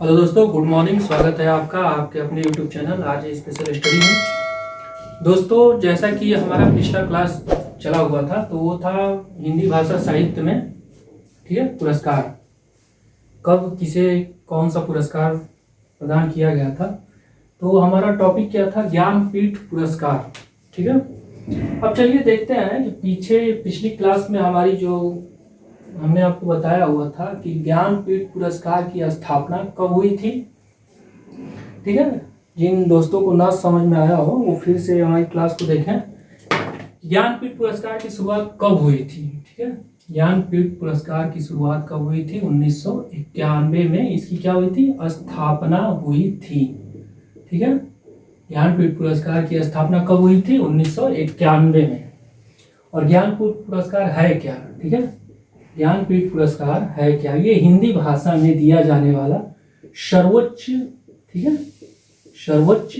Hello दोस्तों, good morning. स्वागत है आपका आपके अपने यूट्यूब चैनल आज स्पेशल स्टडी में। दोस्तों, जैसा कि हमारा पिछला क्लास चला हुआ था तो वो था हिंदी भाषा साहित्य में, ठीक है, पुरस्कार कब किसे कौन सा पुरस्कार प्रदान किया गया था। तो हमारा टॉपिक क्या था? ज्ञानपीठ पुरस्कार, ठीक है। अब चलिए देखते हैं कि पिछली क्लास में हमारी जो हमने आपको बताया हुआ था कि ज्ञानपीठ पुरस्कार की स्थापना कब हुई थी, ठीक है। जिन दोस्तों को ना समझ में आया हो वो फिर से हमारी क्लास को देखें। ज्ञानपीठ पुरस्कार की शुरुआत कब हुई थी, ठीक है। ज्ञानपीठ पुरस्कार की शुरुआत कब हुई थी? 1991 में इसकी क्या हुई थी? स्थापना हुई थी, ठीक है। ज्ञानपीठ पुरस्कार की स्थापना कब हुई थी? 1991 में। और ज्ञानपीठ पुरस्कार है क्या, ठीक है। ज्ञानपीठ पुरस्कार है क्या? ये हिंदी भाषा में दिया जाने वाला सर्वोच्च, ठीक है, सर्वोच्च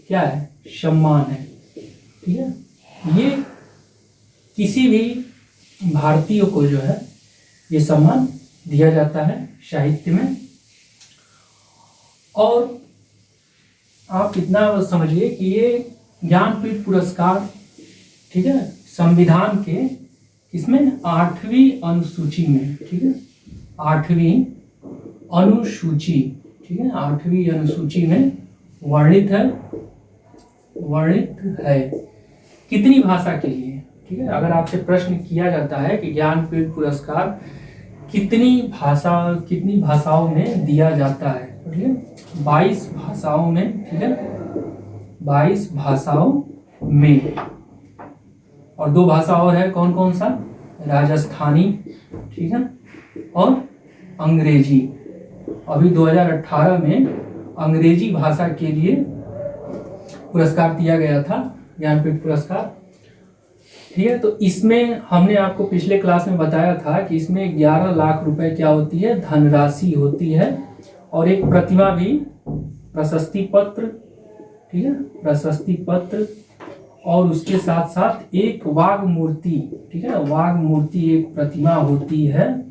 क्या है? सम्मान है, ठीक है। ये किसी भी भारतीय को जो है ये सम्मान दिया जाता है साहित्य में। और आप इतना समझिए कि ये ज्ञानपीठ पुरस्कार, ठीक है, संविधान के इसमें 8वीं अनुसूची में, ठीक है, 8वीं अनुसूची, ठीक है, 8वीं अनुसूची में वर्णित है कितनी भाषा के लिए, ठीक है। अगर आपसे प्रश्न किया जाता है कि ज्ञानपीठ पुरस्कार कितनी भाषाओं में दिया जाता है, ठीक है, 22 भाषाओं में, ठीक है, 22 भाषाओं में। और 2 भाषा और है, कौन कौन सा? राजस्थानी, ठीक है, और अंग्रेजी। अभी 2018 में अंग्रेजी भाषा के लिए पुरस्कार दिया गया था, ज्ञानपीठ पुरस्कार, ठीक है। तो इसमें हमने आपको पिछले क्लास में बताया था कि इसमें 11 लाख रुपए क्या होती है? धनराशि होती है। और एक प्रतिमा भी, प्रशस्ति पत्र, ठीक है, प्रशस्ति पत्र, और उसके साथ साथ एक वाघ मूर्ति, ठीक है, वाघ मूर्ति एक प्रतिमा होती है,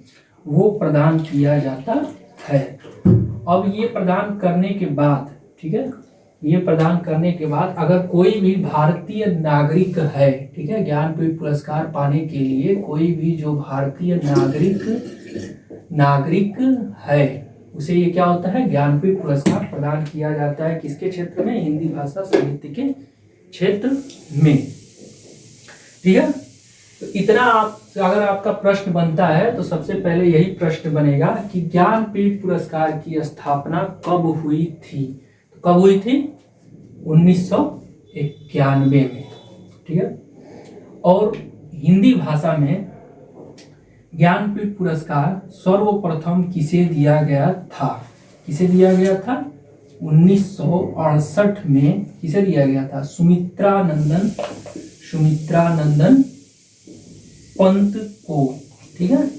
वो प्रदान किया जाता है। अब ये प्रदान करने के बाद, ठीक है, ये प्रदान करने के बाद अगर कोई भी भारतीय नागरिक है, ठीक है, ज्ञानपीठ पुरस्कार पाने के लिए कोई भी जो भारतीय नागरिक है उसे ये क्या होता है? ज्ञानपीठ पुरस्कार प्रदान किया जाता है। किसके क्षेत्र में? हिंदी भाषा साहित्य के क्षेत्र में, ठीक है। तो इतना अगर आपका प्रश्न बनता है तो सबसे पहले यही प्रश्न बनेगा कि ज्ञानपीठ पुरस्कार की स्थापना कब हुई थी? तो कब हुई थी? 1991 में, ठीक है। और हिंदी भाषा में ज्ञानपीठ पुरस्कार सर्वप्रथम किसे दिया गया था? किसे दिया गया था? 1968 में किसे दिया गया था? सुमित्रा नंदन पंत को, ठीक है।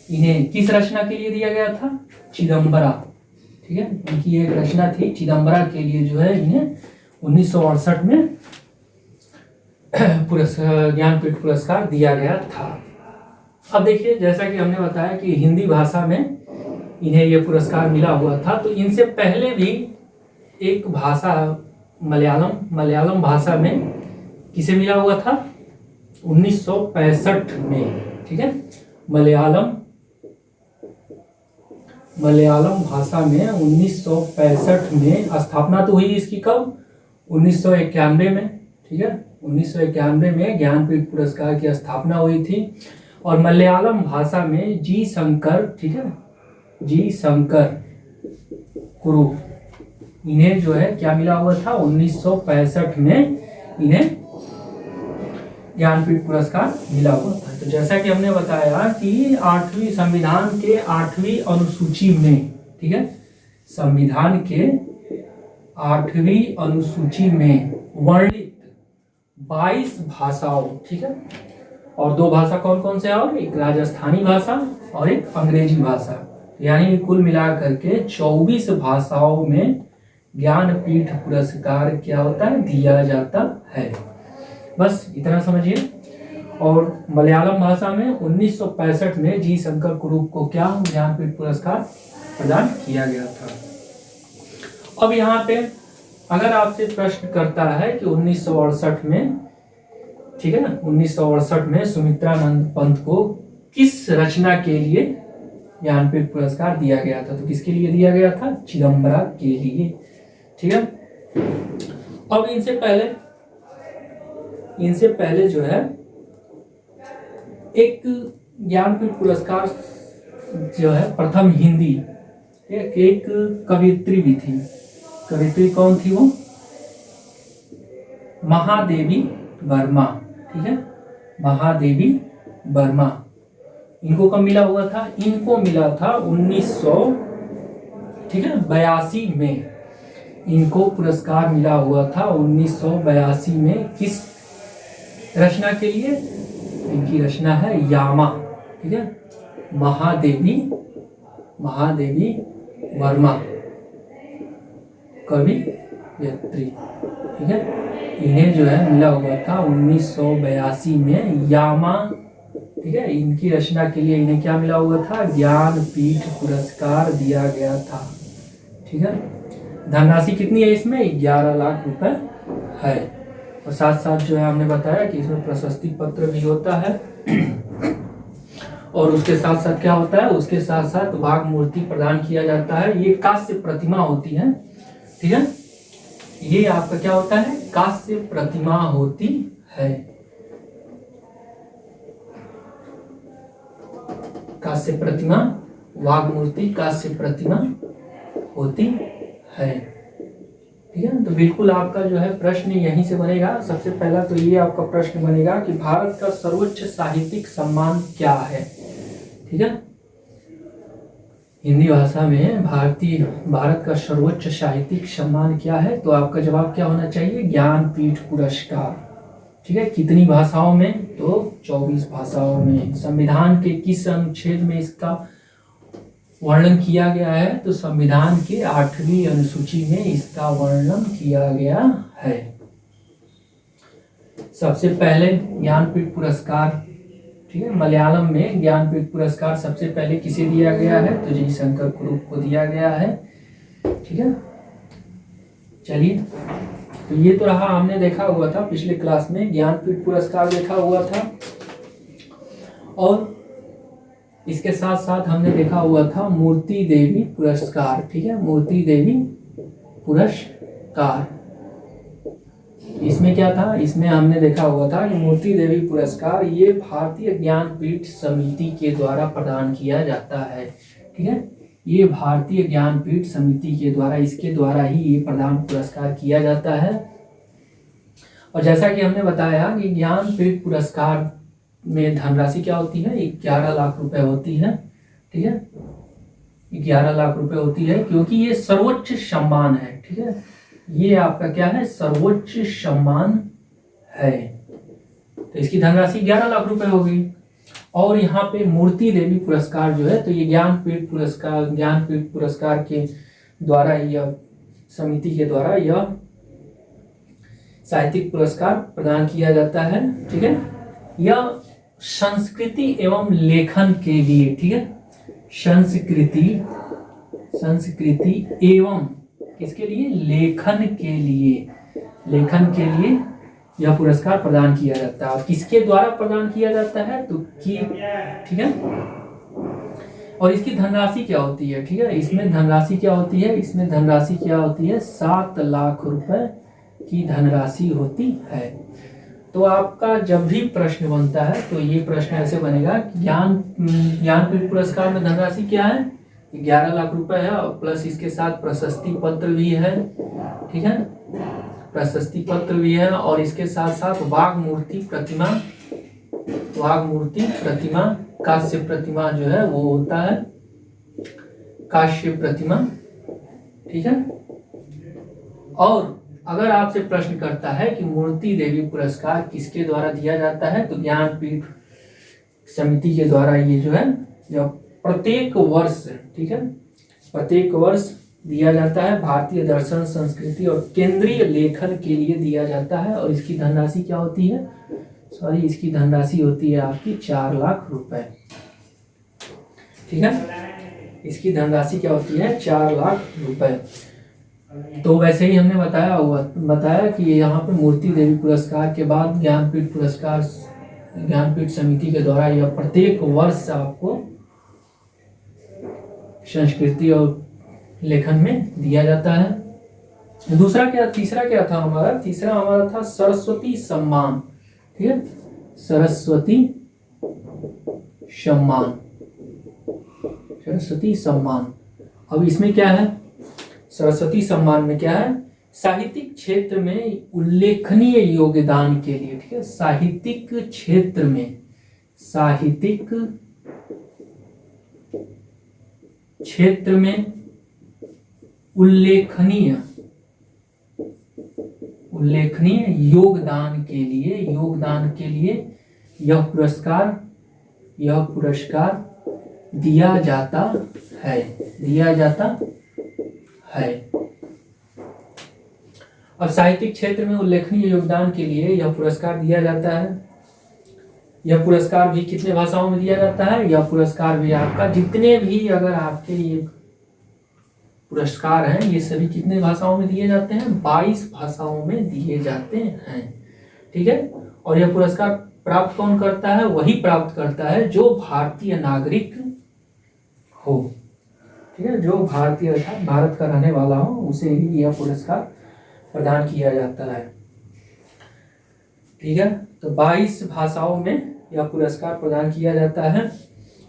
इन्हें किस रचना के लिए दिया गया था? चिदंबरा, ठीक है, इनकी एक रचना थी चिदंबरा के लिए जो है इन्हें 1968 में ज्ञानपीठ पुरस्कार दिया गया था। अब देखिए, जैसा कि हमने बताया कि हिंदी भाषा में इन्हें यह पुरस्कार मिला हुआ था, तो इनसे पहले भी एक भाषा मलयालम भाषा में किसे मिला हुआ था? 1965 में, ठीक है, मलयालम भाषा में 1965 में स्थापना तो हुई इसकी। कब? 1991 में, ठीक है, 1991 में ज्ञानपीठ पुरस्कार की स्थापना हुई थी। और मलयालम भाषा में जी शंकर, ठीक है, जी शंकर कुरुप, इन्हें जो है क्या मिला हुआ था? 1965 में इन्हें ज्ञानपीठ पुरस्कार मिला हुआ था। तो जैसा कि हमने बताया कि 8वीं संविधान के 8वीं अनुसूची में, ठीक है, संविधान के 8वीं अनुसूची में वर्णित 22 भाषाओं, ठीक है, और 2 भाषा कौन कौन से? और एक राजस्थानी भाषा और एक अंग्रेजी भाषा, यानी कुल मिलाकर के 24 भाषाओं में ज्ञानपीठ पुरस्कार क्या होता है? दिया जाता है। बस इतना समझिए। और मलयालम भाषा में 1965 में जी शंकर कुरुप को क्या ज्ञानपीठ पुरस्कार प्रदान किया गया था। अब यहाँ पे अगर आपसे प्रश्न करता है कि 1968 में, ठीक है ना, 1968 में सुमित्रानंद पंत को किस रचना के लिए ज्ञानपीठ पुरस्कार दिया गया था, तो किसके लिए दिया गया था? चिदम्बरा के लिए, ठीक है। अब इनसे पहले जो है एक ज्ञानपीठ पुरस्कार जो है प्रथम हिंदी एक कवियत्री भी थी। कवियत्री कौन थी? वो महादेवी वर्मा, ठीक है, महादेवी वर्मा। इनको कब मिला हुआ था? इनको मिला था 1982 में। इनको पुरस्कार मिला हुआ था 1982 में। किस रचना के लिए? इनकी रचना है यामा, ठीक है, महादेवी वर्मा कवियत्री, ठीक है। इन्हें जो है मिला हुआ था 1982 में यामा, ठीक है। इनकी रचना के लिए इन्हें क्या मिला हुआ था? ज्ञानपीठ पुरस्कार दिया गया था, ठीक है। धनराशि कितनी है इसमें? 11 लाख रुपए है। और साथ साथ जो है हमने बताया कि इसमें प्रशस्ति पत्र भी होता है और उसके साथ साथ क्या होता है? उसके साथ साथ वाघ मूर्ति प्रदान किया जाता है। ये कांस्य प्रतिमा होती है, ठीक है। ये आपका क्या होता है? कांस्य प्रतिमा होती है। कांस्य प्रतिमा, वाघ मूर्ति कांस्य प्रतिमा होती है, ठीक है। तो बिल्कुल आपका जो है प्रश्न यहीं से बनेगा। सबसे पहला तो ये आपका प्रश्न बनेगा कि भारत का सर्वोच्च साहित्यिक सम्मान क्या है, ठीक है। हिंदी भाषा में भारत का सर्वोच्च साहित्यिक सम्मान क्या है? तो आपका जवाब क्या होना चाहिए? ज्ञानपीठ पुरस्कार, ठीक है। कितनी भाषाओं में? तो 24 भाषाओं में। संविधान के किस अनुच्छेद में इसका वर्णन किया गया है? तो संविधान के 8वीं अनुसूची में इसका वर्णन किया गया है। सबसे पहले ज्ञानपीठ पुरस्कार, ठीक है, मलयालम में ज्ञानपीठ पुरस्कार सबसे पहले किसे दिया गया है? तो जयशंकर कुरुप को दिया गया है, ठीक है। चलिए, तो ये तो रहा, हमने देखा हुआ था पिछले क्लास में ज्ञानपीठ पुरस्कार देखा हुआ था। और इसके साथ साथ हमने देखा हुआ था मूर्ति देवी पुरस्कार, ठीक है, मूर्ति देवी पुरस्कार। इसमें क्या था? इसमें हमने देखा हुआ था कि मूर्ति देवी पुरस्कार ये भारतीय ज्ञानपीठ समिति के द्वारा प्रदान किया जाता है, ठीक है। ये भारतीय ज्ञानपीठ समिति के द्वारा, इसके द्वारा ही ये प्रदान पुरस्कार किया जाता है। और जैसा कि हमने बताया कि ज्ञानपीठ पुरस्कार में धनराशि क्या होती है? 11 लाख रुपए होती है, ठीक है। 11 लाख रुपए होती है क्योंकि ये सर्वोच्च सम्मान है, ठीक है। ये आपका क्या है? सर्वोच्च सम्मान है। तो इसकी धनराशि 11 लाख रुपए होगी। और यहाँ पे मूर्ति देवी पुरस्कार जो है, तो ये ज्ञानपीठ पुरस्कार के द्वारा, यह समिति के द्वारा यह साहित्यिक पुरस्कार प्रदान किया जाता है, ठीक है। यह संस्कृति एवं लेखन के लिए, ठीक है, संस्कृति एवं किसके लिए? लेखन के लिए यह पुरस्कार प्रदान किया जाता है। और किसके द्वारा प्रदान किया जाता है? तो ठीक है। और इसकी धनराशि क्या होती है? ठीक है, इसमें धनराशि क्या होती है? इसमें धनराशि क्या होती है? 7 लाख रुपए की धनराशि होती है। तो आपका जब भी प्रश्न बनता है तो ये प्रश्न ऐसे बनेगा, ज्ञानपीठ पुरस्कार में धनराशि क्या है? 11 लाख रुपए है और प्लस इसके साथ प्रशस्ति पत्र भी है, ठीक है, प्रशस्ति पत्र भी है। और इसके साथ साथ वाघ मूर्ति प्रतिमा कांस्य प्रतिमा जो है वो होता है कांस्य प्रतिमा, ठीक है। और अगर आपसे प्रश्न करता है कि मूर्ति देवी पुरस्कार किसके द्वारा दिया जाता है, तो ज्ञानपीठ समिति के द्वारा ये जो है यह प्रत्येक वर्ष, ठीक है, प्रत्येक वर्ष दिया जाता है। भारतीय दर्शन, संस्कृति और केंद्रीय लेखन के लिए दिया जाता है। और इसकी धनराशि क्या होती है? इसकी धनराशि होती है आपकी 4 लाख रुपए, ठीक है। इसकी धनराशि क्या होती है? 4 लाख रुपए। तो वैसे ही हमने बताया कि यहाँ पे मूर्ति देवी पुरस्कार के बाद ज्ञानपीठ पुरस्कार ज्ञानपीठ समिति के द्वारा यह प्रत्येक वर्ष आपको संस्कृति और लेखन में दिया जाता है। तीसरा क्या था हमारा? तीसरा हमारा था सरस्वती सम्मान। ठीक है, सरस्वती सम्मान, सरस्वती सम्मान। अब इसमें क्या है? सरस्वती सम्मान में क्या है? साहित्यिक क्षेत्र में उल्लेखनीय योगदान के लिए। ठीक है, साहित्यिक क्षेत्र में, साहित्यिक क्षेत्र में उल्लेखनीय योगदान के लिए यह पुरस्कार दिया जाता है। अब साहित्यिक क्षेत्र में उल्लेखनीय योगदान के लिए यह पुरस्कार दिया जाता है। यह पुरस्कार भी कितने भाषाओं में दिया जाता है? यह पुरस्कार भी आपका, जितने भी अगर आपके ये पुरस्कार हैं, ये सभी कितने भाषाओं में दिए जाते हैं? 22 भाषाओं में दिए जाते हैं। ठीक है, और यह पुरस्कार प्राप्त कौन करता है? वही प्राप्त करता है जो भारतीय नागरिक हो। ठीक है, जो भारतीय अर्थात भारत का रहने वाला हो, उसे ही यह पुरस्कार प्रदान किया जाता है। ठीक है, तो 22 भाषाओं में यह पुरस्कार प्रदान किया जाता है।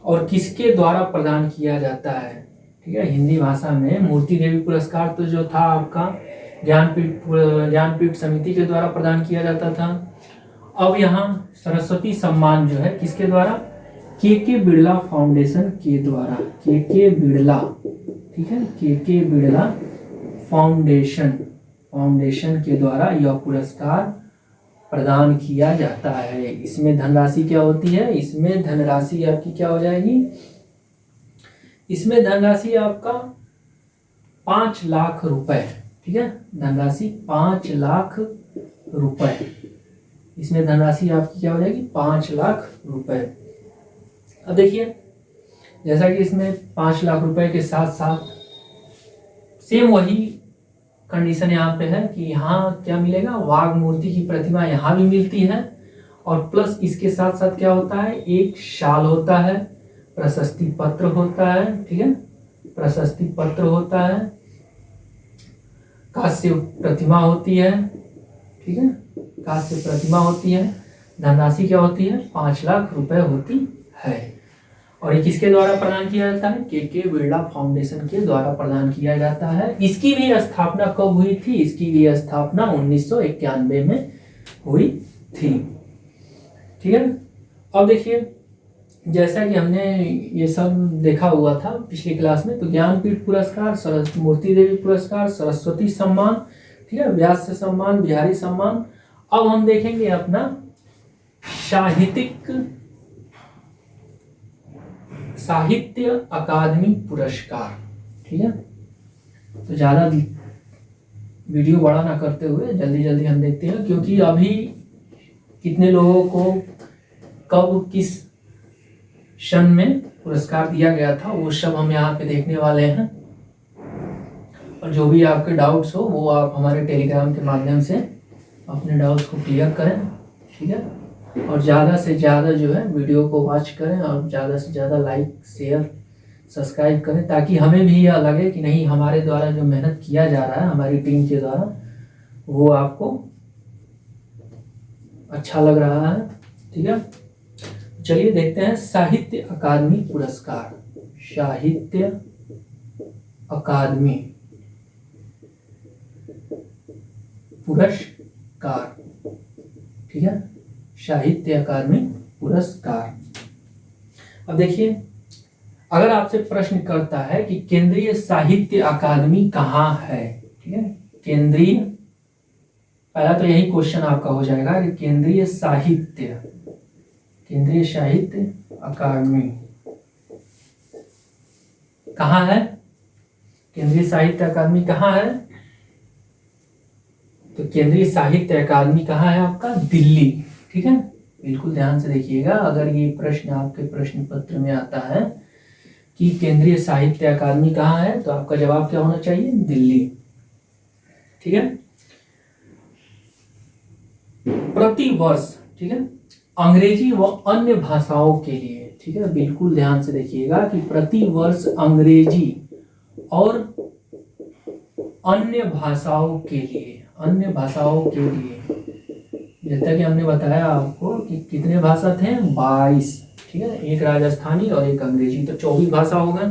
और किसके द्वारा प्रदान किया जाता है? ठीक है, हिंदी भाषा में मूर्ति देवी पुरस्कार तो जो था आपका ज्ञानपीठ समिति के द्वारा प्रदान किया जाता था। अब यहाँ सरस्वती सम्मान जो है किसके द्वारा? के बिड़ला फाउंडेशन के द्वारा। के बिड़ला, ठीक है, के बिड़ला फाउंडेशन के द्वारा यह पुरस्कार प्रदान किया जाता है। इसमें धनराशि क्या होती है? इसमें धनराशि आपकी क्या हो जाएगी? इसमें धनराशि आपका 5 लाख रुपए। ठीक है, धनराशि 5 लाख रुपए। इसमें धनराशि आपकी क्या हो जाएगी? 5 लाख रुपए। अब देखिए, जैसा कि इसमें 5 लाख रुपए के साथ साथ सेम वही कंडीशन यहाँ पे है कि यहाँ क्या मिलेगा? वाघ मूर्ति की प्रतिमा यहाँ भी मिलती है, और प्लस इसके साथ साथ क्या होता है? एक शाल होता है, प्रशस्ति पत्र होता है। ठीक है, प्रशस्ति पत्र होता है, कांस्य प्रतिमा होती है। ठीक है, कांस्य प्रतिमा होती है। धनराशि क्या होती है? 5 लाख रुपए होती है। और ये किसके द्वारा प्रदान किया जाता है? के बिड़ला फाउंडेशन के द्वारा प्रदान किया जाता है। इसकी भी स्थापना कब हुई थी? इसकी भी स्थापना 1991 में हुई थी। ठीक है, अब देखिए, जैसा कि हमने ये सब देखा हुआ था पिछली क्लास में, तो ज्ञानपीठ पुरस्कार, मूर्ति देवी पुरस्कार, सरस्वती सम्मान, ठीक है, व्यास सम्मान, बिहारी सम्मान। अब हम देखेंगे अपना साहित्य अकादमी पुरस्कार। ठीक है, तो ज़्यादा वीडियो बड़ा ना करते हुए जल्दी जल्दी हम देखते हैं, क्योंकि अभी कितने लोगों को कब किस सन में पुरस्कार दिया गया था वो सब हम यहाँ पे देखने वाले हैं। और जो भी आपके डाउट्स हो वो आप हमारे टेलीग्राम के माध्यम से अपने डाउट्स को क्लियर करें। ठीक है, और ज़्यादा से ज़्यादा जो है वीडियो को वॉच करें, और ज़्यादा से ज़्यादा लाइक, शेयर, सब्सक्राइब करें, ताकि हमें भी यह लगे कि नहीं, हमारे द्वारा जो मेहनत किया जा रहा है हमारी टीम के द्वारा, वो आपको अच्छा लग रहा है। ठीक है, चलिए देखते हैं साहित्य अकादमी पुरस्कार। साहित्य अकादमी पुरस्कार। ठीक है, साहित्य अकादमी पुरस्कार। अब देखिए, अगर आपसे प्रश्न करता है कि केंद्रीय साहित्य अकादमी कहाँ है, ठीक है, केंद्रीय, पहला तो यही क्वेश्चन आपका हो जाएगा कि केंद्रीय साहित्य अकादमी कहाँ है? केंद्रीय साहित्य अकादमी कहाँ है? तो केंद्रीय साहित्य अकादमी कहाँ है आपका? दिल्ली। ठीक है, बिल्कुल ध्यान से देखिएगा। अगर ये प्रश्न आपके प्रश्न पत्र में आता है कि केंद्रीय साहित्य अकादमी कहाँ है, तो आपका जवाब क्या होना चाहिए? दिल्ली। ठीक है। प्रति वर्ष, ठीक है, अंग्रेजी व अन्य भाषाओं के लिए, ठीक है, बिल्कुल ध्यान से देखिएगा कि प्रति वर्ष अंग्रेजी और अन्य भाषाओं के लिए, अन्य भाषाओं के लिए, जैसा कि हमने बताया आपको कि कितने भाषा थे, 22, ठीक है, एक राजस्थानी और एक अंग्रेजी, तो 24 भाषा होगा।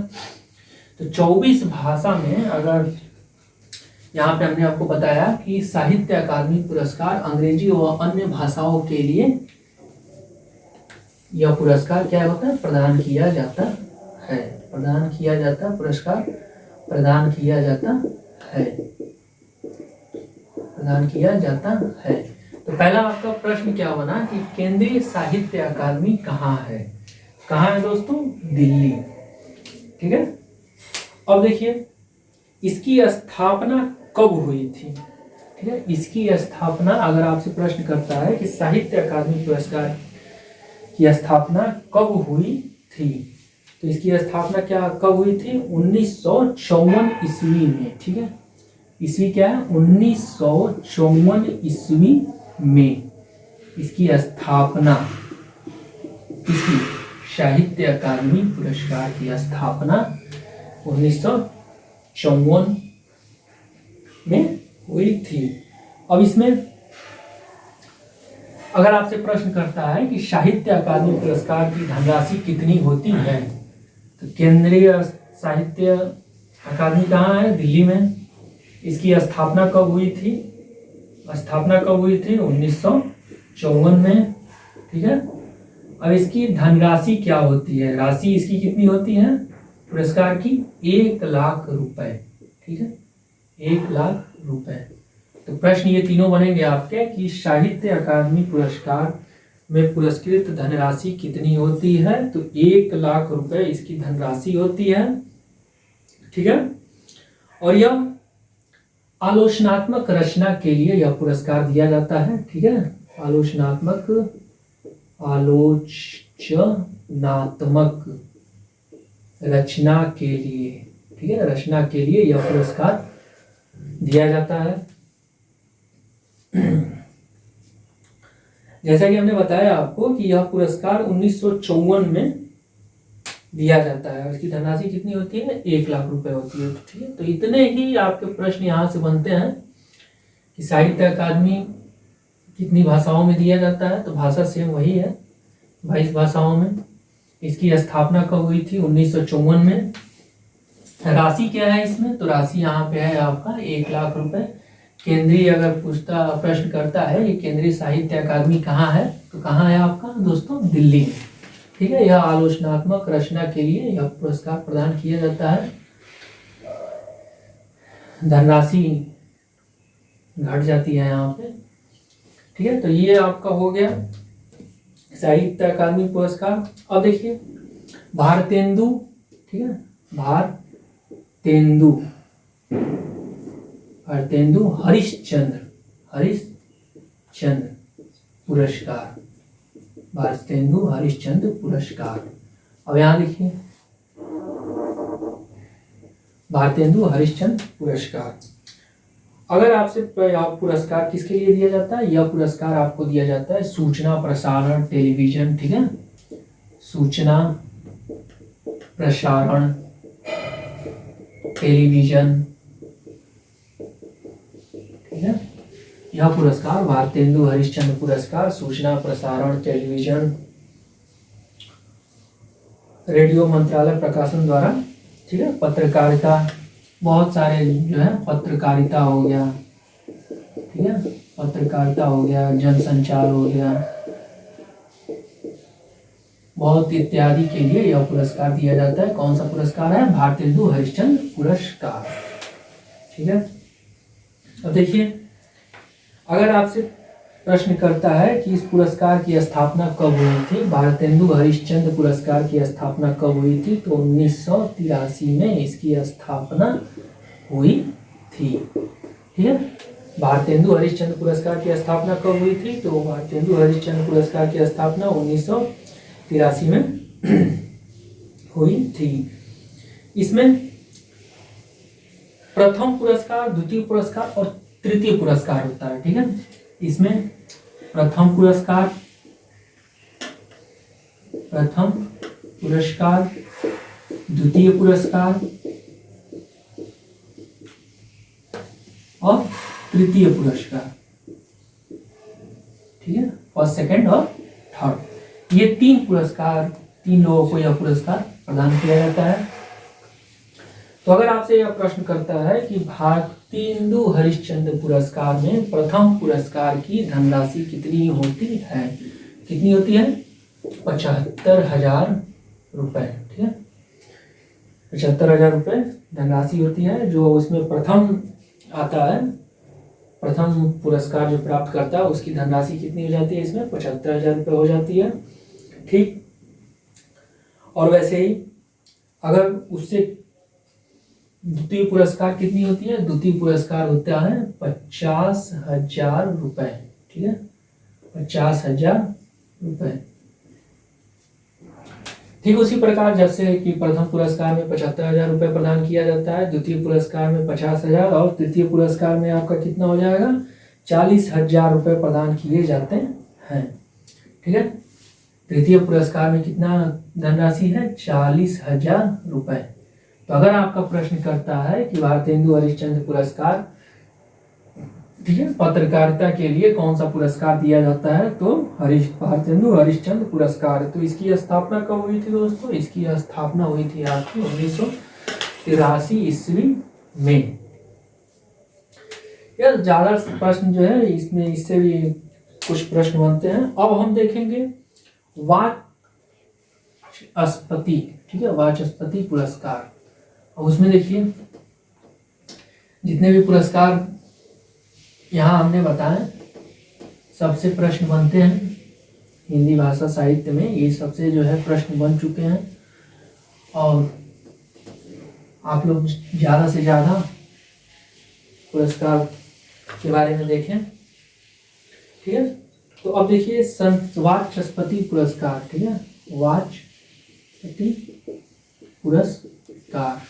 तो 24 भाषा में अगर यहाँ पे हमने आपको बताया कि साहित्य अकादमी पुरस्कार अंग्रेजी व अन्य भाषाओं के लिए यह पुरस्कार क्या होता है, प्रदान किया जाता है, प्रदान किया जाता, पुरस्कार प्रदान किया जाता है, प्रदान किया जाता है। तो पहला आपका प्रश्न क्या बना कि केंद्रीय साहित्य अकादमी कहाँ है, कहाँ है दोस्तों, दिल्ली, ठीक है। अब देखिए इसकी स्थापना कब हुई थी, ठीक है, इसकी स्थापना अगर आपसे प्रश्न करता है कि साहित्य अकादमी पुरस्कार की स्थापना कब हुई थी, तो इसकी स्थापना क्या कब हुई थी, 1954 ईस्वी में, ठीक है, ईस्वी क्या है, 1954 ईस्वी में इसकी स्थापना, इसकी साहित्य अकादमी पुरस्कार की स्थापना 1954 में हुई थी। अब इसमें अगर आपसे प्रश्न करता है कि साहित्य अकादमी पुरस्कार की धनराशि कितनी होती है, तो केंद्रीय साहित्य अकादमी कहाँ है, दिल्ली में। इसकी स्थापना कब हुई थी, स्थापना कब हुई थी, 1954 में, ठीक है। अब इसकी धनराशि क्या होती है, राशि इसकी कितनी होती है पुरस्कार की, 1 लाख रुपए, ठीक है, 1 लाख रुपए। तो प्रश्न ये तीनों बनेंगे आपके कि साहित्य अकादमी पुरस्कार में पुरस्कृत धनराशि कितनी होती है, तो 1 लाख रुपए इसकी धनराशि होती है, ठीक है। और यह आलोचनात्मक रचना के लिए यह पुरस्कार दिया जाता है, ठीक है, आलोचनात्मक रचना के लिए, ठीक है, रचना के लिए यह पुरस्कार दिया जाता है। जैसा कि हमने बताया आपको कि यह पुरस्कार 1954 में दिया जाता है और इसकी धनराशि कितनी होती है, 1 लाख रुपए होती है, ठीक है। तो इतने ही आपके प्रश्न यहाँ से बनते हैं कि साहित्य अकादमी कितनी भाषाओं में दिया जाता है, तो भाषा सेम वही है, 22 भाषाओं में। इसकी स्थापना कब हुई थी, 1954 में। राशि क्या है इसमें, तो राशि यहाँ पे है आपका 1 लाख रुपए। केंद्रीय अगर प्रश्न करता है ये केंद्रीय साहित्य अकादमी कहाँ है, तो कहाँ है आपका दोस्तों, दिल्ली में, ठीक है। यह आलोचनात्मक रचना के लिए यह पुरस्कार प्रदान किया जाता है। धनराशि घट जाती है यहाँ पे, ठीक है। तो ये आपका हो गया साहित्य अकादमी पुरस्कार। अब देखिए भारतेंदु, ठीक है, भारतेंदु हरिश्चंद्र पुरस्कार, भारतेंदु हरिश्चंद्र पुरस्कार। अब यहाँ देखिए भारतेंदु हरिश्चंद्र पुरस्कार, अगर आपसे पुरस्कार किसके लिए दिया जाता है, यह पुरस्कार आपको दिया जाता है सूचना प्रसारण टेलीविजन, ठीक है, सूचना प्रसारण टेलीविजन, ठीक है। यह पुरस्कार भारतेंदु हरिश्चंद्र पुरस्कार सूचना प्रसारण टेलीविजन रेडियो मंत्रालय प्रकाशन द्वारा, ठीक है, पत्रकारिता, बहुत सारे जो है पत्रकारिता हो गया, ठीक है, पत्रकारिता हो गया, जनसंचार हो गया, बहुत इत्यादि के लिए यह पुरस्कार दिया जाता है। कौन सा पुरस्कार है, भारतेंदु हरिश्चंद्र पुरस्कार, ठीक है। अब देखिए अगर आपसे प्रश्न करता है कि इस पुरस्कार की स्थापना कब हुई थी, भारतेंदु हरिश्चंद्र पुरस्कार की स्थापना कब हुई थी, तो 1983 में इसकी स्थापना हुई थी, ठीक है। भारतेंदु हरिश्चंद्र पुरस्कार की स्थापना कब हुई थी, तो भारतेंदु हरिश्चंद्र पुरस्कार की स्थापना 1983 में हुई थी। इसमें प्रथम पुरस्कार, द्वितीय पुरस्कार और तृतीय पुरस्कार होता है, ठीक है। इसमें प्रथम पुरस्कार, द्वितीय पुरस्कार और तृतीय पुरस्कार, ठीक है। फर्स्ट, सेकंड और थर्ड, ये 3 पुरस्कार, 3 लोगों को यह पुरस्कार प्रदान किया जाता है। तो अगर आपसे यह प्रश्न करता है कि भारतेंदु हरिश्चंद्र पुरस्कार में प्रथम पुरस्कार की धनराशि कितनी होती है, कितनी होती है? 75,000 रुपए, ठीक है। 75,000 रुपए धनराशि होती है। जो उसमें प्रथम आता है, प्रथम पुरस्कार जो प्राप्त करता है, उसकी धनराशि कितनी हो जाती है? इसमें 75,000 रुपये हो जाती है, ठीक। और वैसे ही अगर उससे द्वितीय पुरस्कार कितनी होती है? द्वितीय पुरस्कार होता है 50,000 रुपये, ठीक है, 50,000 रुपये। ठीक उसी प्रकार जैसे कि प्रथम पुरस्कार में 75,000 रुपये प्रदान किया जाता है, द्वितीय पुरस्कार में 50,000 और तृतीय पुरस्कार में आपका कितना हो जाएगा? 40,000 रुपये प्रदान किए जाते हैं, ठीक है। तृतीय पुरस्कार में कितना धनराशि है? 40,000 रुपये। तो अगर आपका प्रश्न करता है कि भारतेंदु हरिश्चंद्र पुरस्कार, ठीक है, पत्रकारिता के लिए कौन सा पुरस्कार दिया जाता है, तो भारतेंदु हरिश्चंद्र पुरस्कार। तो इसकी स्थापना कब हुई थी दोस्तों? इसकी स्थापना हुई थी आपकी 1983 ईस्वी में। यह ज्यादा प्रश्न जो है इसमें, इससे भी कुछ प्रश्न बनते हैं। अब हम देखेंगे वाचस्पति, ठीक है, वाचस्पति पुरस्कार। और उसमें देखिए जितने भी पुरस्कार यहाँ हमने बताया, सबसे प्रश्न बनते हैं हिंदी भाषा साहित्य में। ये सबसे जो है प्रश्न बन चुके हैं और आप लोग ज़्यादा से ज़्यादा पुरस्कार के बारे में देखें, ठीक है। तो अब देखिए वाचस्पति पुरस्कार, ठीक है, वाचस्पति पुरस्कार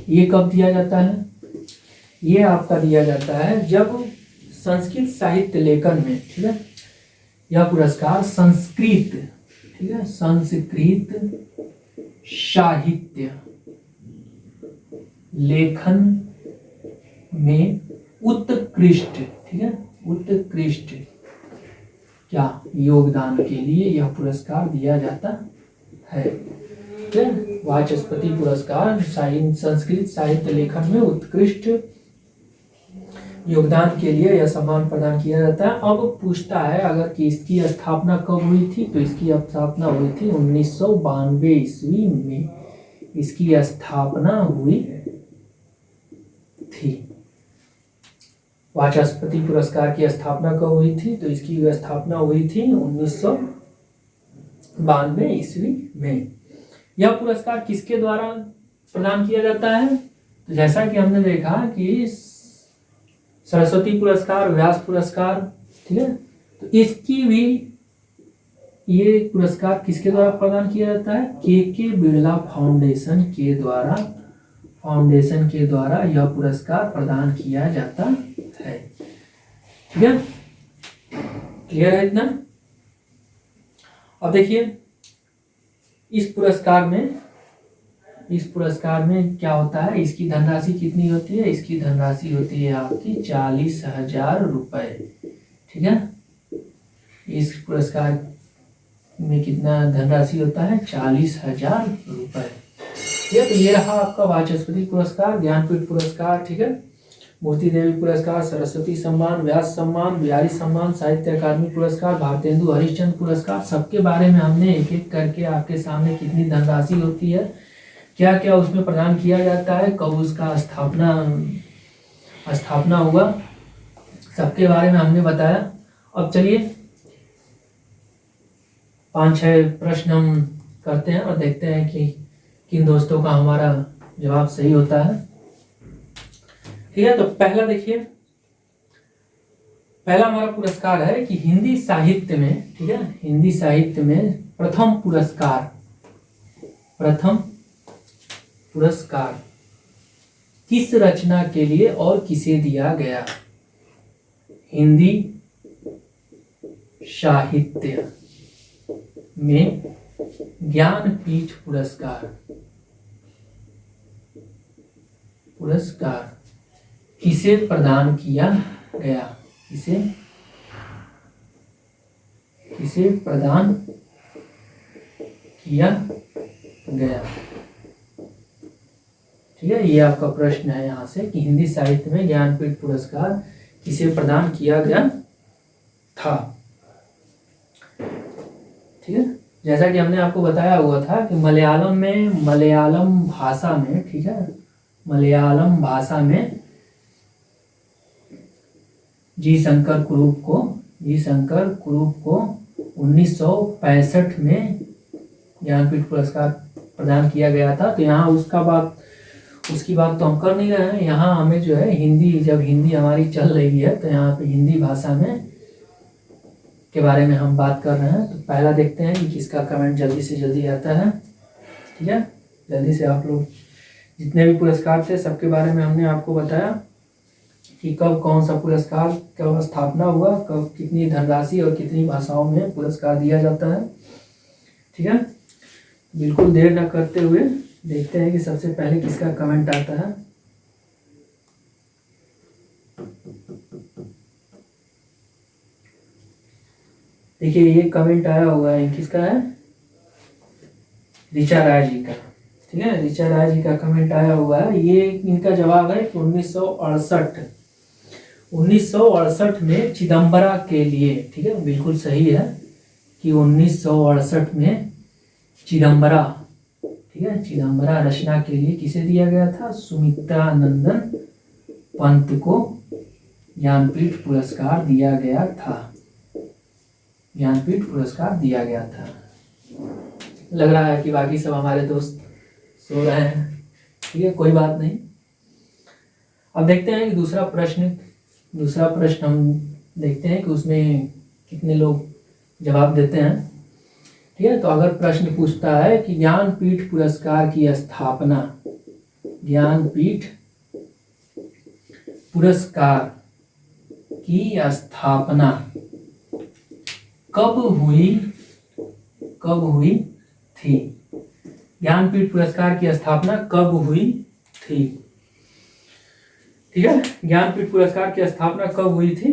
ये कब दिया जाता है? ये आपका दिया जाता है जब संस्कृत साहित्य लेखन में, ठीक है, यह पुरस्कार संस्कृत, ठीक है, संस्कृत साहित्य लेखन में उत्कृष्ट, ठीक है, उत्कृष्ट क्या योगदान के लिए यह पुरस्कार दिया जाता है, ठीक है। वाचस्पति पुरस्कार संस्कृत साहित्य लेखन में उत्कृष्ट योगदान के लिए यह सम्मान प्रदान किया जाता है। अब पूछता है अगर कि इसकी स्थापना कब हुई थी, तो इसकी स्थापना हुई थी 1992 ईस्वी में इसकी स्थापना हुई थी। वाचस्पति पुरस्कार की स्थापना कब हुई थी, तो इसकी स्थापना हुई थी 1992 ईस्वी में। यह पुरस्कार किसके द्वारा प्रदान किया जाता है, तो जैसा कि हमने देखा कि सरस्वती पुरस्कार, व्यास पुरस्कार, ठीक है, तो इसकी भी ये पुरस्कार किसके द्वारा प्रदान किया जाता है? के बिरला फाउंडेशन के द्वारा यह पुरस्कार प्रदान किया जाता है, ठीक है। क्लियर है इतना? अब देखिए इस पुरस्कार में क्या होता है, इसकी धनराशि कितनी होती है? इसकी धनराशि होती है आपकी 40,000 रुपये, ठीक है। इस पुरस्कार में कितना धनराशि होता है? 40,000 रुपये। तो ये रहा आपका वाचस्पति पुरस्कार, ज्ञानपीठ पुरस्कार, ठीक है, मूर्ति देवी पुरस्कार, सरस्वती सम्मान, व्यास सम्मान, बिहारी सम्मान, साहित्य अकादमी पुरस्कार, भारतेंदु हरिश्चंद्र पुरस्कार। सबके बारे में हमने एक एक करके आपके सामने कितनी धनराशि होती है, क्या क्या उसमें प्रदान किया जाता है, कब उसका स्थापना हुआ, सबके बारे में हमने बताया। अब चलिए 5-6 प्रश्न हम करते हैं और देखते हैं कि किन दोस्तों का हमारा जवाब सही होता है, ठीक है। तो पहला देखिए, पहला हमारा पुरस्कार है कि हिंदी साहित्य में, ठीक है, हिंदी साहित्य में प्रथम पुरस्कार किस रचना के लिए और किसे दिया गया? हिंदी साहित्य में ज्ञानपीठ पुरस्कार किसे प्रदान किया गया? किसे प्रदान किया गया? ठीक है, ये आपका प्रश्न है यहाँ से कि हिंदी साहित्य में ज्ञानपीठ पुरस्कार किसे प्रदान किया गया था। ठीक है, जैसा कि हमने आपको बताया हुआ था कि मलयालम भाषा में, ठीक है, मलयालम भाषा में जी शंकर कुरूप को 1965 में ज्ञानपीठ पुरस्कार प्रदान किया गया था। तो यहाँ उसकी बात तो हम कर नहीं रहे हैं। यहाँ हमें जो है जब हिंदी हमारी चल रही है तो यहाँ पे हिंदी भाषा में के बारे में हम बात कर रहे हैं। तो पहला देखते हैं कि किसका कमेंट जल्दी से जल्दी आता है। ठीक है, जल्दी से आप लोग जितने भी पुरस्कार थे सबके बारे में हमने आपको बताया कि कब कौन सा पुरस्कार कब स्थापना हुआ, कब कितनी धनराशि और कितनी भाषाओं में पुरस्कार दिया जाता है। ठीक है, बिल्कुल देर न करते हुए देखते हैं कि सबसे पहले किसका कमेंट आता है। देखिए ये कमेंट आया हुआ है, किसका है? ऋचा राय जी का। ठीक है, ऋचा राय जी का कमेंट आया हुआ है। ये इनका जवाब है कि 1968 में चिदम्बरा के लिए, ठीक है, बिल्कुल सही है कि 1968 में चिदम्बरा, ठीक है, चिदम्बरा रचना के लिए किसे दिया गया था? सुमित्रानंदन पंत को ज्ञानपीठ पुरस्कार दिया गया था। ज्ञानपीठ पुरस्कार दिया गया था। लग रहा है कि बाकी सब हमारे दोस्त सो रहे हैं। ठीक है, कोई बात नहीं। अब देखते हैं कि दूसरा प्रश्न हम देखते हैं कि उसमें कितने लोग जवाब देते हैं। ठीक है, तो अगर प्रश्न पूछता है कि ज्ञानपीठ पुरस्कार की स्थापना कब हुई थी? ज्ञानपीठ पुरस्कार की स्थापना कब हुई थी? ठीक है, ज्ञानपीठ पुरस्कार की स्थापना कब हुई थी?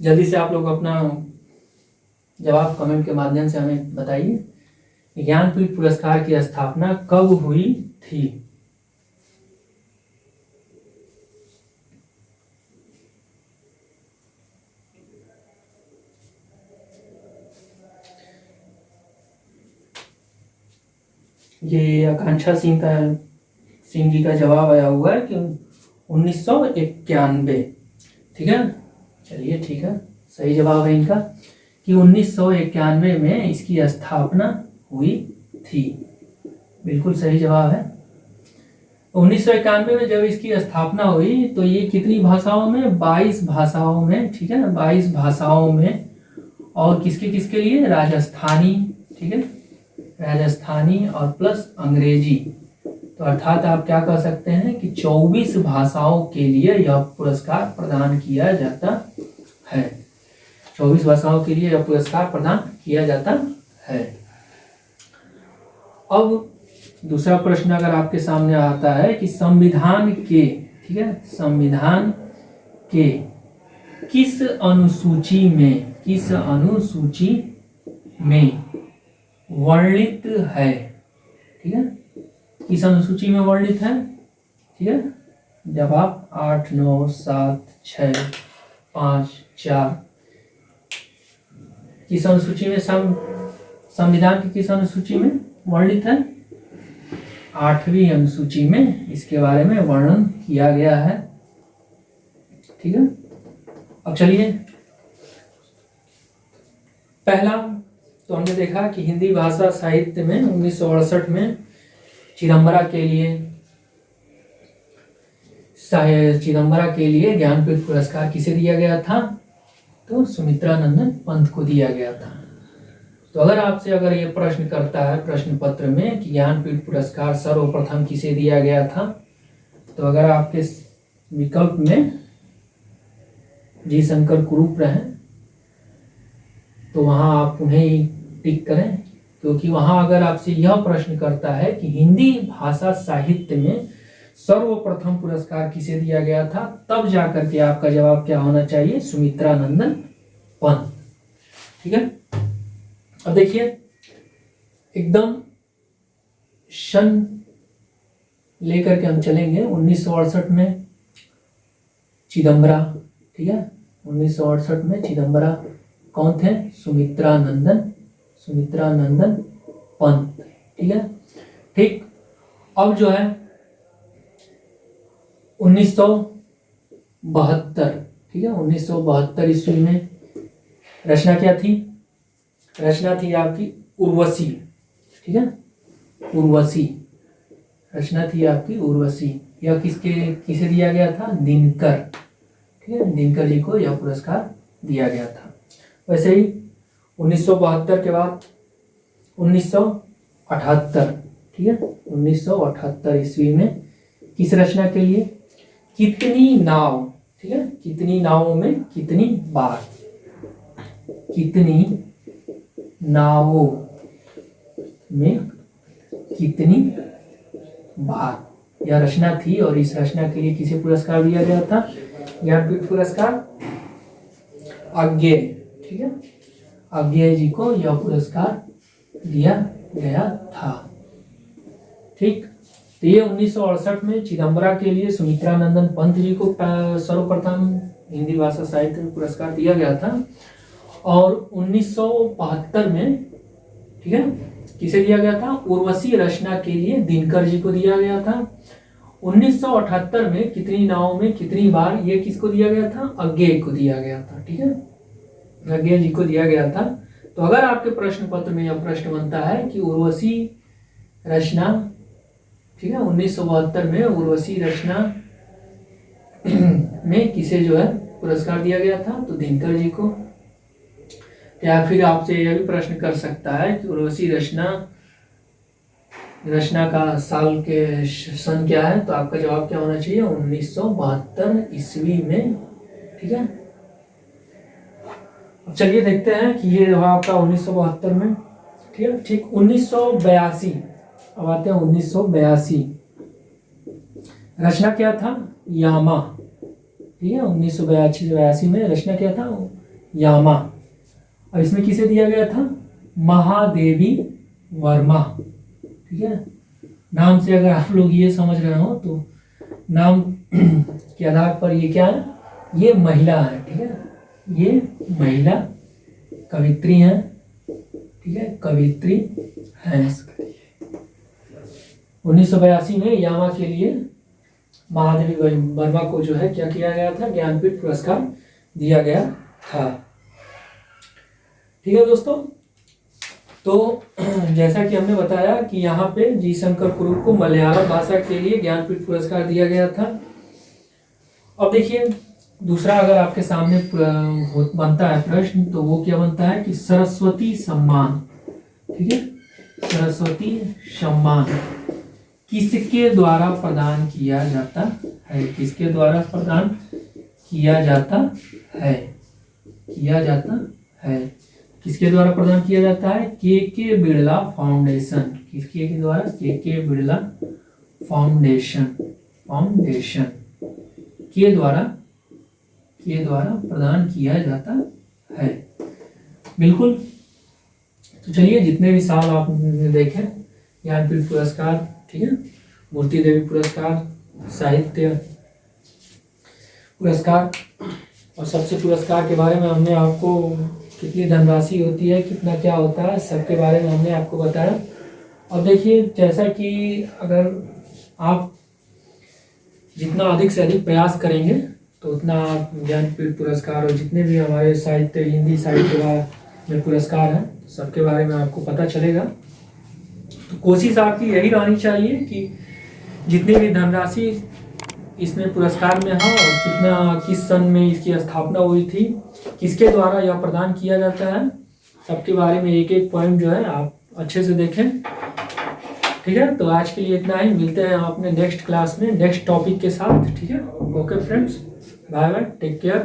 जल्दी से आप लोग अपना जवाब कमेंट के माध्यम से हमें बताइए। ज्ञानपीठ पुरस्कार की स्थापना कब हुई थी? ये आकांक्षा सिंह जी का जवाब आया हुआ है कि 1991। ठीक है, चलिए ठीक है, सही जवाब है इनका कि 1991 में इसकी स्थापना हुई थी। बिल्कुल सही जवाब है। 1991 में जब इसकी स्थापना हुई तो ये कितनी भाषाओं में? 22 भाषाओं में। ठीक है, 22 भाषाओं में। और किसके लिए? राजस्थानी। ठीक है, राजस्थानी और प्लस अंग्रेजी। तो अर्थात आप क्या कह सकते हैं कि 24 भाषाओं के लिए यह पुरस्कार प्रदान किया जाता है। 24 भाषाओं के लिए यह पुरस्कार प्रदान किया जाता है। अब दूसरा प्रश्न अगर आपके सामने आता है कि संविधान के, ठीक है, संविधान के किस अनुसूची में वर्णित है? ठीक है, किस अनुसूची में वर्णित है? ठीक है, जवाब 8, 9, 7, 6, 5, 4। किस अनुसूची में संविधान की किस अनुसूची में वर्णित है? 8वीं अनुसूची में इसके बारे में वर्णन किया गया है। ठीक है, अब चलिए, पहला तो हमने देखा कि हिंदी भाषा साहित्य में 1968 में चिदम्बरा के लिए ज्ञानपीठ पुरस्कार किसे दिया गया था? तो सुमित्रानंदन पंत को दिया गया था। तो अगर ये प्रश्न करता है प्रश्न पत्र में कि ज्ञानपीठ पुरस्कार सर्वप्रथम किसे दिया गया था, तो अगर आपके विकल्प में जी शंकर कुरूप रहे तो वहां आप उन्हें ही टिक करें, क्योंकि वहां अगर आपसे यह प्रश्न करता है कि हिंदी भाषा साहित्य में सर्वप्रथम पुरस्कार किसे दिया गया था, तब जाकर के आपका जवाब क्या होना चाहिए, सुमित्रा नंदन पंत। ठीक है। अब देखिए एकदम सन लेकर के हम चलेंगे 1968 में चिदम्बरा। ठीक है, 1968 में चिदम्बरा कौन थे, सुमित्रा नंदन पंत। ठीक है। ठीक, अब जो है 1972, ठीक है, 1972 ईस्वी में रचना क्या थी, रचना थी आपकी उर्वशी। ठीक है, उर्वशी रचना थी आपकी उर्वशी। यह किसे दिया गया था, दिनकर। ठीक है, दिनकर जी को यह पुरस्कार दिया गया था। वैसे ही 1972 के बाद 1978, ठीक है, 1978 ईस्वी में किस रचना के लिए, कितनी नाव। ठीक है, कितनी नावों में कितनी बार, कितनी नावों में कितनी बार, यह रचना थी। और इस रचना के लिए किसे पुरस्कार दिया गया था, ज्ञानपीठ पुरस्कार अज्ञेय। ठीक है, अज्ञेय जी को यह पुरस्कार दिया गया था। ठीक, तो ये 1968 में चिदम्बरा के लिए सुमित्रा नंदन पंत जी को सर्वप्रथम हिंदी भाषा साहित्य पुरस्कार दिया गया था। और 1972 में, ठीक है, किसे दिया गया था, उर्वशी रचना के लिए दिनकर जी को दिया गया था। 1978 में कितनी नावों में कितनी बार, ये किसको दिया गया था, अज्ञेय को दिया गया था। ठीक है, अज्ञेय जी को दिया गया था। तो अगर आपके प्रश्न पत्र में यह प्रश्न बनता है कि उर्वशी रचना, ठीक है, 1972 में उर्वशी रचना में किसे जो है पुरस्कार दिया गया था, तो दिनकर जी को। या फिर आपसे यह भी प्रश्न कर सकता है कि उर्वशी रचना का साल के सन क्या है, तो आपका जवाब क्या होना चाहिए, 1972 ईस्वी में। ठीक है, अब चलिए देखते हैं कि ये रहा आपका 1972 में। ठीक है, ठीक, 1982, अब आते हैं 1982, रचना क्या था, यामा। ठीक है, 1982 में रचना क्या था, यामा। और इसमें किसे दिया गया था, महादेवी वर्मा। ठीक है, नाम से अगर आप लोग ये समझ रहे हो तो नाम के आधार पर ये क्या है, ये महिला है। ठीक है, ये महिला कवित्री हैं। ठीक है, कवित्री हैं। 1982 में यामा के लिए महादेवी वर्मा को जो है क्या किया गया था, ज्ञानपीठ पुरस्कार दिया गया था। ठीक है दोस्तों, तो जैसा कि हमने बताया कि यहाँ पे जी शंकर कुरूप को मलयालम भाषा के लिए ज्ञानपीठ पुरस्कार दिया गया था। अब देखिए दूसरा अगर आपके सामने बनता है प्रश्न, तो वो क्या बनता है कि सरस्वती सम्मान। ठीक है, सरस्वती सम्मान किसके द्वारा प्रदान किया जाता है, किसके द्वारा प्रदान किया जाता है, किसके द्वारा प्रदान किया जाता है, के बिरला फाउंडेशन। किसके द्वारा, के बिरला फाउंडेशन के द्वारा प्रदान किया जाता है। बिल्कुल। तो चलिए, जितने भी साल आपने देखे ज्ञानपीठ पुरस्कार, ठीक है, मूर्ति देवी पुरस्कार, साहित्य पुरस्कार और सबसे पुरस्कार के बारे में हमने आपको, कितनी धनराशि होती है, कितना क्या होता है, सबके बारे में हमने आपको बताया। और देखिए जैसा कि अगर आप जितना अधिक से अधिक प्रयास करेंगे तो उतना आप ज्ञानपीठ पुरस्कार और जितने भी हमारे साहित्य, हिंदी साहित्य में पुरस्कार हैं, सबके बारे में आपको पता चलेगा। तो कोशिश आपकी यही रहनी चाहिए कि जितनी भी धनराशि इसमें पुरस्कार में हो और कितना, किस सन में इसकी स्थापना हुई थी, किसके द्वारा यह प्रदान किया जाता है, सबके बारे में एक एक पॉइंट जो है आप अच्छे से देखें। ठीक है, तो आज के लिए इतना ही, मिलते हैं हम अपने नेक्स्ट क्लास में नेक्स्ट टॉपिक के साथ। ठीक है, okay friends, bye bye, take care.